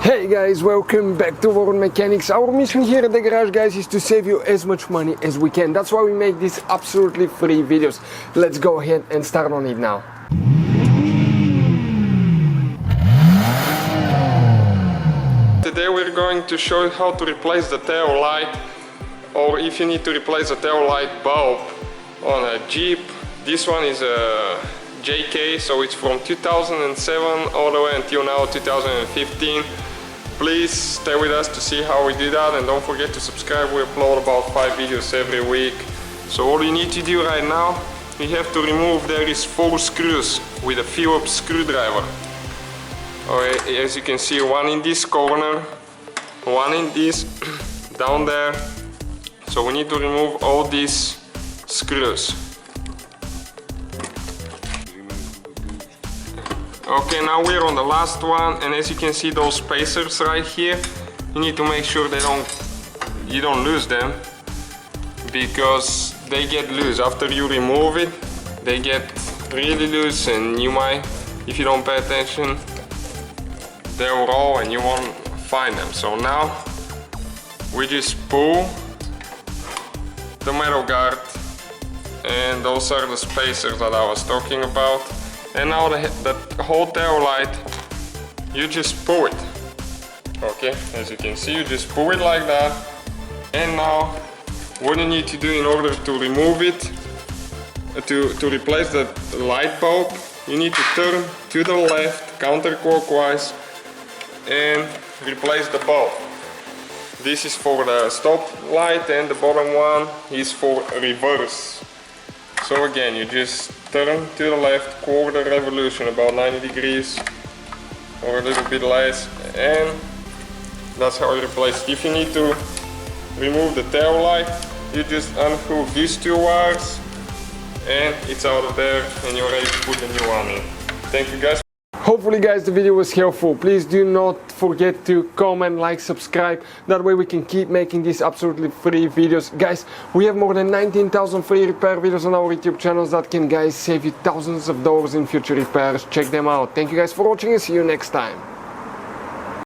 Hey guys, welcome back to World Mechanics. Our mission here at the garage, guys, is to save you as much money as we can. That's why we make these absolutely free videos. Let's go ahead and start on it now. Today we're going to show you how to replace the tail light, or if you need to replace the tail light bulb on a Jeep. This one is a JK, so it's from 2007 all the way until now 2015. Please stay with us to see how we do that, and don't forget to subscribe. We upload about 5 videos every week. So all you need to do right now, you have to remove, there is 4 screws with a Phillips screwdriver. Okay, as you can see, one in this corner, one in this, down there. So we need to remove all these screws. Okay, now we're on the last one, and as you can see, those spacers right here, you need to make sure you don't lose them, because they get loose after you remove it. They get really loose, and you might, if you don't pay attention, they'll roll and you won't find them. So now we just pull the metal guard, and those are the spacers that I was talking about. And now the whole tail light, you just pull it. Okay, as you can see, you just pull it like that. And now what you need to do in order to remove it, to replace the light bulb, you need to turn to the left counterclockwise and replace the bulb. This is for the stop light, and the bottom one is for reverse. So again, you just turn to the left, quarter revolution, about 90 degrees or a little bit less, and that's how you replace it. If you need to remove the tail light, you just unhook these 2 wires and it's out of there, and you're ready to put the new one in. Thank you guys. Hopefully guys the video was helpful. Please do not forget to comment, like, subscribe. That way we can keep making these absolutely free videos. Guys, we have more than 19,000 free repair videos on our YouTube channels that can, guys, save you thousands of dollars in future repairs. Check them out. Thank you guys for watching, and see you next time.